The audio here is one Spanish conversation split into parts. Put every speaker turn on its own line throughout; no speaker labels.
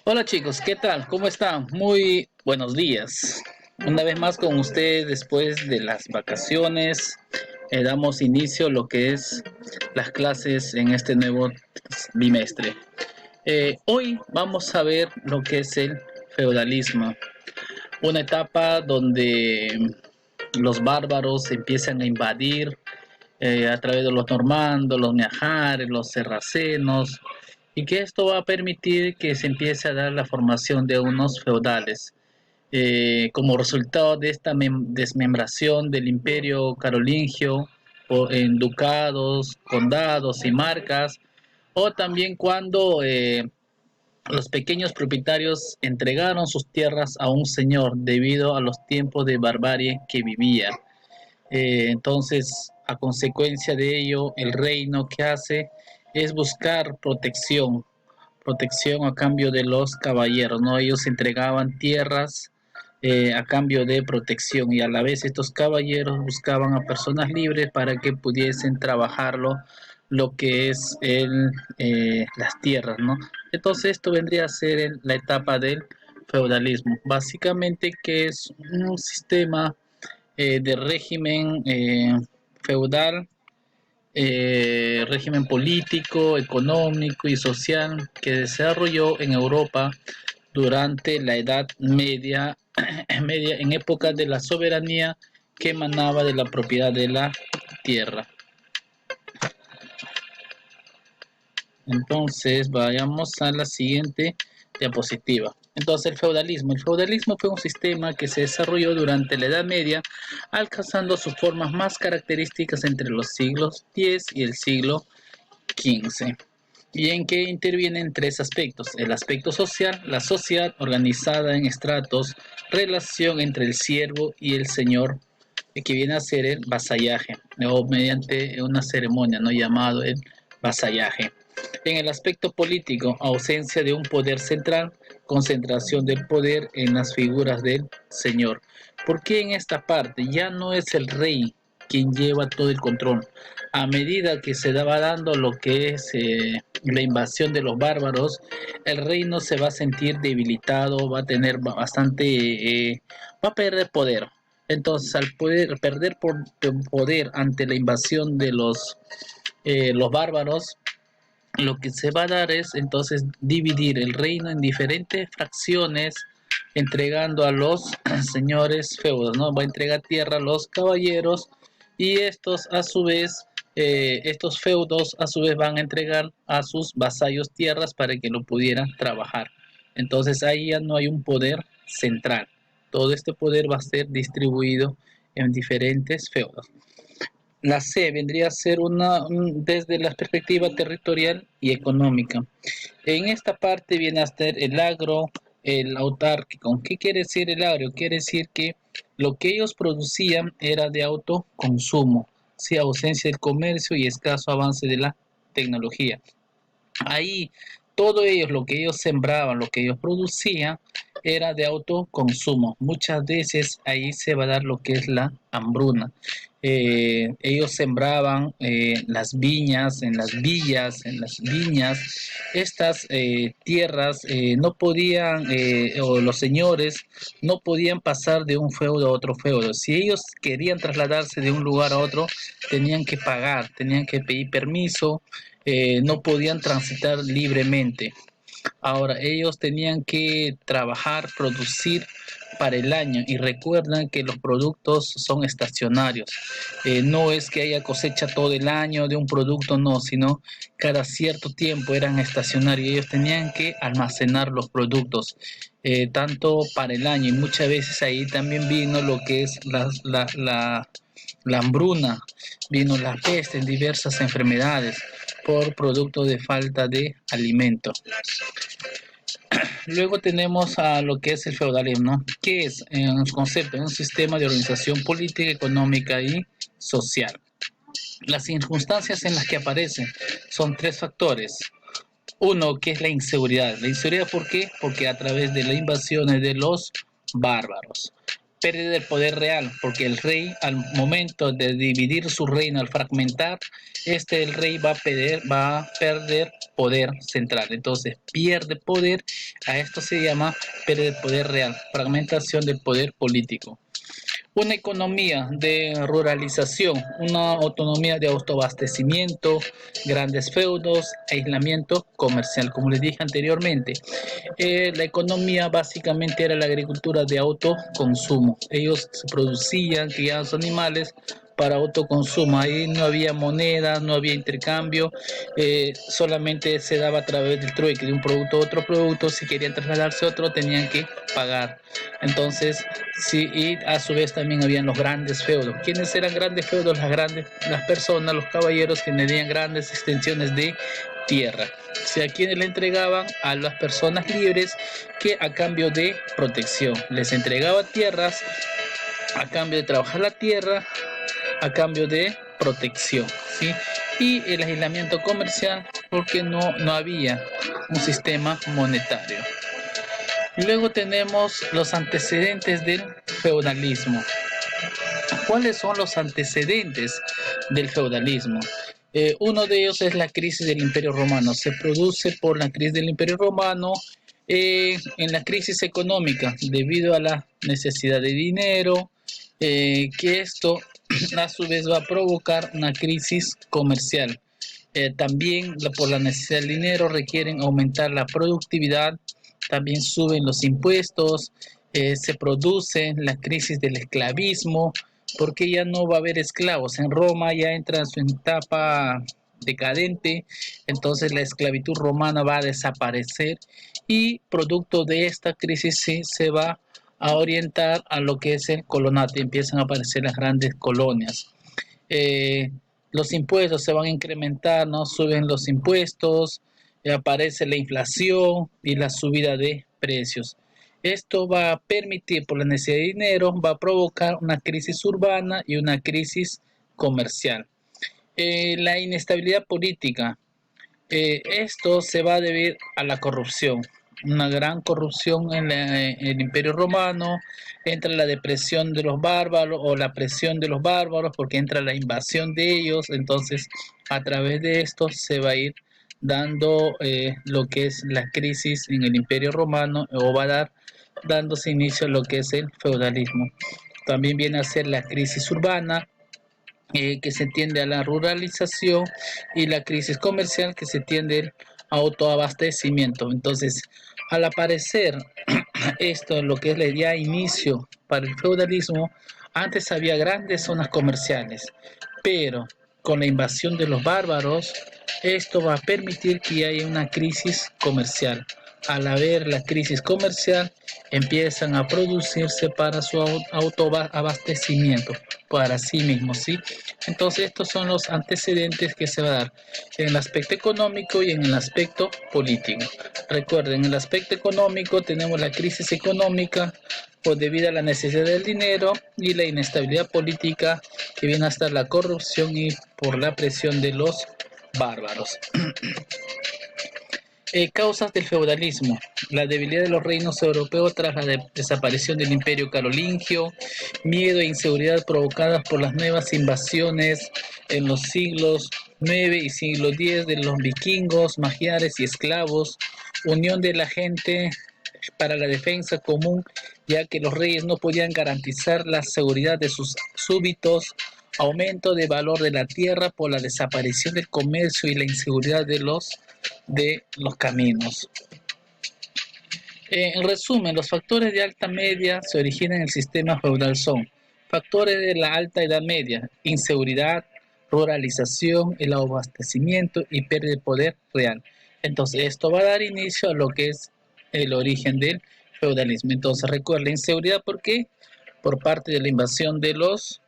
Hola chicos, ¿qué tal? ¿Cómo están? Muy buenos días. Una vez más con ustedes después de las vacaciones, damos inicio a lo que es las clases en este nuevo bimestre. Hoy vamos a ver lo que es el feudalismo, una etapa donde los bárbaros empiezan a invadir a través de los normandos, los miajares, los sarracenos, y que esto va a permitir que se empiece a dar la formación de unos feudales. Como resultado de esta desmembración del imperio carolingio en ducados, condados y marcas, o también cuando los pequeños propietarios entregaron sus tierras a un señor debido a los tiempos de barbarie que vivía. Entonces, a consecuencia de ello, el reino que hace es buscar protección a cambio de los caballeros, ¿no? Ellos entregaban tierras a cambio de protección y a la vez estos caballeros buscaban a personas libres para que pudiesen trabajarlo lo que es las tierras, ¿no? Entonces esto vendría a ser la etapa del feudalismo, básicamente que es un sistema de régimen feudal, régimen político, económico y social que se desarrolló en Europa durante la Edad Media, media en época de la soberanía que emanaba de la propiedad de la tierra. Entonces, vayamos a la siguiente diapositiva. Entonces, el feudalismo. El feudalismo fue un sistema que se desarrolló durante la Edad Media, alcanzando sus formas más características entre los siglos X y el siglo XV, y en que intervienen tres aspectos: el aspecto social, la sociedad organizada en estratos, relación entre el siervo y el señor, que viene a ser el vasallaje, o mediante una ceremonia no llamado el vasallaje. En el aspecto político, ausencia de un poder central, concentración del poder en las figuras del señor. ¿Por qué en esta parte ya no es el rey quien lleva todo el control? A medida que se va dando lo que es la invasión de los bárbaros, el reino se va a sentir debilitado, va a tener va a perder poder. Entonces, al perder poder ante la invasión de los bárbaros, lo que se va a dar es entonces dividir el reino en diferentes fracciones, entregando a los señores feudos, ¿no? Va a entregar tierra a los caballeros y estos a su vez, estos feudos a su vez van a entregar a sus vasallos tierras para que lo pudieran trabajar. Entonces ahí ya no hay un poder central. Todo este poder va a ser distribuido en diferentes feudos. La C vendría a ser desde la perspectiva territorial y económica. En esta parte viene a ser el agro, el autárquico. ¿Qué quiere decir el agro? Quiere decir que lo que ellos producían era de autoconsumo, sí, ausencia del comercio y escaso avance de la tecnología. Ahí todo ellos, lo que ellos sembraban, lo que ellos producían, era de autoconsumo. Muchas veces ahí se va a dar lo que es la hambruna. Ellos sembraban las viñas, en las villas, en las viñas. Estas tierras no podían, o los señores no podían pasar de un feudo a otro feudo. Si ellos querían trasladarse de un lugar a otro, tenían que pagar, tenían que pedir permiso, no podían transitar libremente. Ahora, ellos tenían que trabajar, producir para el año, y recuerdan que los productos son estacionarios. No es que haya cosecha todo el año de un producto, no, sino cada cierto tiempo eran estacionarios. Ellos tenían que almacenar los productos, tanto para el año, y muchas veces ahí también vino lo que es la hambruna, vino la peste, diversas enfermedades por producto de falta de alimento. Luego tenemos a lo que es el feudalismo, ¿no? Que es en su concepto un sistema de organización política, económica y social. Las circunstancias en las que aparecen son tres factores. Uno, que es la inseguridad. La inseguridad, ¿por qué? Porque a través de las invasiones de los bárbaros. pérdida del poder real, porque el rey al momento de dividir su reino, al fragmentar, el rey va a perder poder central. Entonces pierde poder, a esto se llama pérdida del poder real, fragmentación del poder político. Una economía de ruralización, una autonomía de autoabastecimiento, grandes feudos, aislamiento comercial, como les dije anteriormente. La economía básicamente era la agricultura de autoconsumo. Ellos producían, criaban sus animales para autoconsumo. Ahí no había moneda, no había intercambio, solamente se daba a través del trueque de un producto a otro producto. Si querían trasladarse a otro, tenían que pagar. Entonces, sí, y a su vez también habían los grandes feudos. ¿Quiénes eran grandes feudos? Las personas, los caballeros que tenían grandes extensiones de tierra. Si a quienes le entregaban a las personas libres que a cambio de protección les entregaba tierras, a cambio de trabajar la tierra, a cambio de protección, ¿sí? Y el aislamiento comercial porque no había un sistema monetario. Luego tenemos los antecedentes del feudalismo. ¿Cuáles son los antecedentes del feudalismo? Uno de ellos es la crisis del Imperio Romano. Se produce por la crisis del Imperio Romano, en la crisis económica, debido a la necesidad de dinero, que esto a su vez va a provocar una crisis comercial. También por la necesidad del dinero requieren aumentar la productividad, también suben los impuestos, se produce la crisis del esclavismo, porque ya no va a haber esclavos. En Roma ya entra en su etapa decadente, entonces la esclavitud romana va a desaparecer y producto de esta crisis sí, se va a orientar a lo que es el colonato, empiezan a aparecer las grandes colonias. Eh, los impuestos se van a incrementar, ¿no? Suben los impuestos, aparece la inflación y la subida de precios. Esto va a permitir, por la necesidad de dinero, va a provocar una crisis urbana y una crisis comercial. La inestabilidad política. Esto se va a deber a la corrupción, una gran corrupción en el Imperio Romano, entra la depresión de los bárbaros o la presión de los bárbaros porque entra la invasión de ellos, entonces a través de esto se va a ir dando lo que es la crisis en el Imperio Romano o va a dar dándose inicio a lo que es el feudalismo. También viene a ser la crisis urbana, que se tiende a la ruralización, y la crisis comercial que se tiende al autoabastecimiento. Entonces, al aparecer esto, lo que es el ya inicio para el feudalismo, antes había grandes zonas comerciales, pero con la invasión de los bárbaros, esto va a permitir que haya una crisis comercial. Al haber la crisis comercial, empiezan a producirse para su autoabastecimiento, para sí mismos, ¿sí? Entonces, estos son los antecedentes que se va a dar en el aspecto económico y en el aspecto político. Recuerden, en el aspecto económico tenemos la crisis económica por debido a la necesidad del dinero y la inestabilidad política que viene hasta la corrupción y por la presión de los bárbaros. Causas del feudalismo. La debilidad de los reinos europeos tras la desaparición del imperio carolingio, miedo e inseguridad provocadas por las nuevas invasiones en los siglos IX y siglo X de los vikingos, magiares y esclavos, unión de la gente para la defensa común, ya que los reyes no podían garantizar la seguridad de sus súbditos, aumento de valor de la tierra por la desaparición del comercio y la inseguridad de los caminos. En resumen, los factores de alta media se originan en el sistema feudal son factores de la alta edad media, inseguridad, ruralización, el abastecimiento y pérdida de poder real. Entonces, esto va a dar inicio a lo que es el origen del feudalismo. Entonces, recuerda, inseguridad, ¿por qué? Por parte de la invasión de los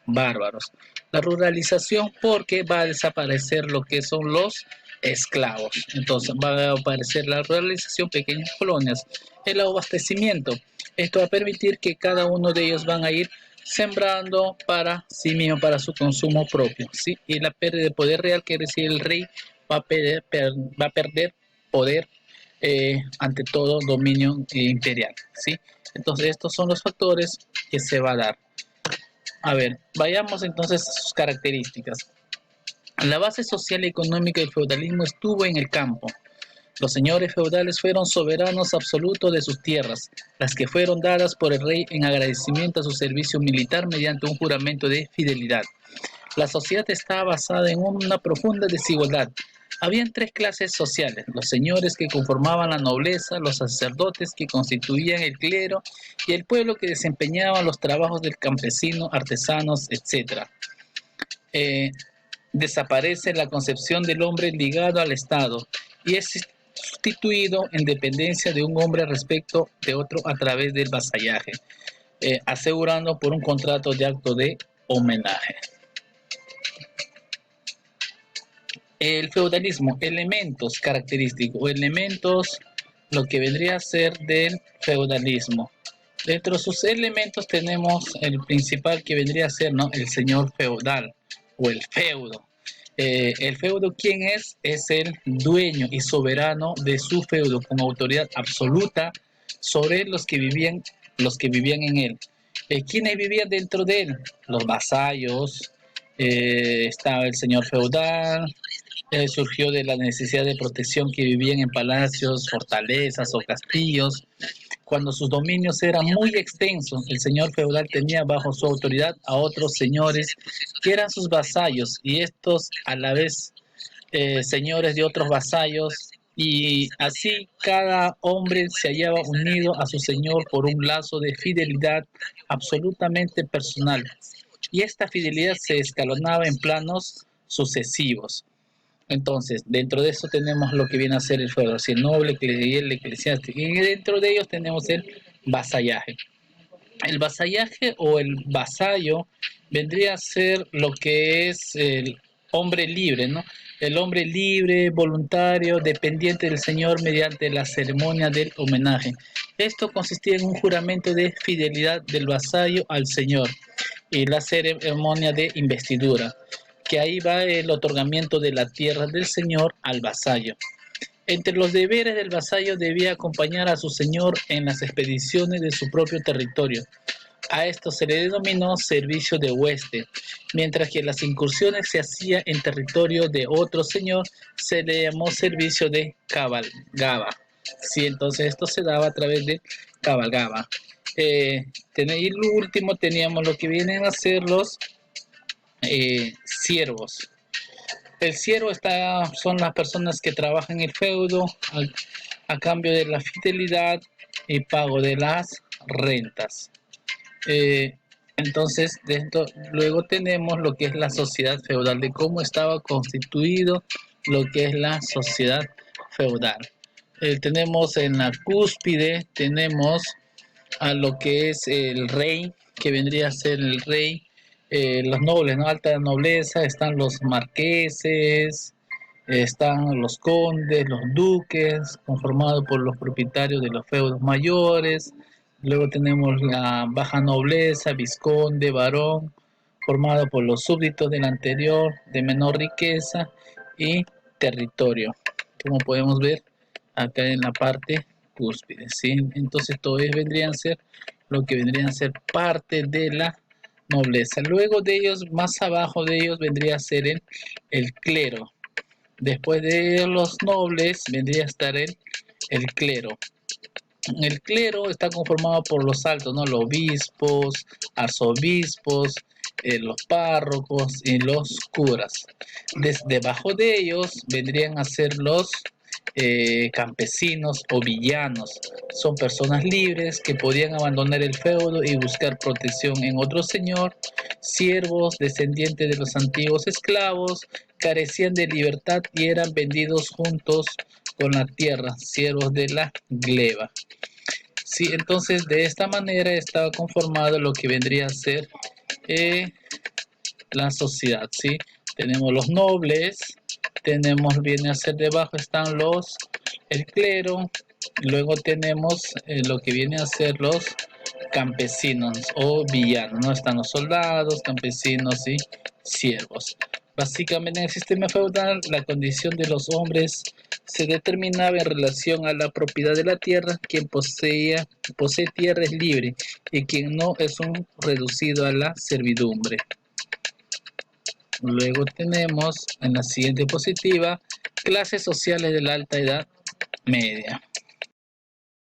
bárbaros. La ruralización, porque va a desaparecer lo que son los esclavos. Entonces va a aparecer la ruralización, pequeñas colonias. El abastecimiento. Esto va a permitir que cada uno de ellos van a ir sembrando para sí mismo, para su consumo propio, ¿sí? Y la pérdida de poder real, que decir el rey va a perder poder ante todo dominio imperial, ¿sí? Entonces estos son los factores que se va a dar. A ver, vayamos entonces a sus características. La base social y económica del feudalismo estuvo en el campo. Los señores feudales fueron soberanos absolutos de sus tierras, las que fueron dadas por el rey en agradecimiento a su servicio militar mediante un juramento de fidelidad. La sociedad estaba basada en una profunda desigualdad. Habían tres clases sociales: los señores que conformaban la nobleza, los sacerdotes que constituían el clero y el pueblo que desempeñaba los trabajos del campesino, artesanos, etc. Eh, Desaparece la concepción del hombre ligado al Estado y es sustituido en dependencia de un hombre respecto de otro a través del vasallaje, asegurando por un contrato de acto de homenaje. El feudalismo, elementos característicos o elementos, lo que vendría a ser del feudalismo. Dentro de sus elementos tenemos el principal que vendría a ser, ¿no?, el señor feudal o el feudo. El feudo, ¿quién es? Es el dueño y soberano de su feudo, con autoridad absoluta sobre los que vivían en él. ¿Quiénes vivían dentro de él? Los vasallos. Estaba el señor feudal. Surgió de la necesidad de protección que vivían en palacios, fortalezas o castillos. Cuando sus dominios eran muy extensos, el señor feudal tenía bajo su autoridad a otros señores que eran sus vasallos, y estos a la vez señores de otros vasallos, y así cada hombre se hallaba unido a su señor por un lazo de fidelidad absolutamente personal, y esta fidelidad se escalonaba en planos sucesivos. Entonces, dentro de eso tenemos lo que viene a ser el feudo, el noble y el eclesiástico, y dentro de ellos tenemos el vasallaje. El vasallaje o el vasallo vendría a ser lo que es el hombre libre, ¿no? El hombre libre, voluntario, dependiente del Señor mediante la ceremonia del homenaje. Esto consistía en un juramento de fidelidad del vasallo al Señor y la ceremonia de investidura, que ahí va el otorgamiento de la tierra del Señor al vasallo. Entre los deberes del vasallo debía acompañar a su señor en las expediciones de su propio territorio. A esto se le denominó servicio de hueste, mientras que las incursiones se hacían en territorio de otro señor, se le llamó servicio de cabalgaba. Sí, entonces esto se daba a través de cabalgaba. Y lo último teníamos lo que vienen a ser los siervos. El siervo son las personas que trabajan en el feudo a cambio de la fidelidad y pago de las rentas. Entonces, luego tenemos lo que es la sociedad feudal, de cómo estaba constituido lo que es la sociedad feudal. Tenemos en la cúspide, tenemos a lo que es el rey, que vendría a ser el rey, los nobles, ¿no? Alta nobleza, están los marqueses, están los condes, los duques, conformados por los propietarios de los feudos mayores. Luego tenemos la baja nobleza, vizconde, barón, formado por los súbditos del anterior, de menor riqueza y territorio, como podemos ver acá en la parte cúspide, ¿sí? Entonces todos vendrían a ser lo que vendrían a ser parte de la nobleza. Luego de ellos, más abajo de ellos, vendría a ser el clero. Después de los nobles vendría a estar el clero. El clero está conformado por los altos, ¿no? Los obispos, arzobispos, los párrocos y los curas. Debajo de ellos vendrían a ser los campesinos o villanos. Son personas libres que podían abandonar el feudo y buscar protección en otro señor. Siervos, descendientes de los antiguos esclavos, carecían de libertad y eran vendidos juntos con la tierra, siervos de la gleba. Sí, entonces de esta manera estaba conformado lo que vendría a ser la sociedad, ¿sí? Tenemos los nobles, viene a ser debajo están el clero, luego tenemos lo que viene a ser los campesinos o villanos, ¿no? Están los soldados, campesinos y siervos. Básicamente en el sistema feudal la condición de los hombres se determinaba en relación a la propiedad de la tierra. Quien posee tierra es libre y quien no es un reducido a la servidumbre. Luego tenemos en la siguiente diapositiva clases sociales de la Alta Edad Media.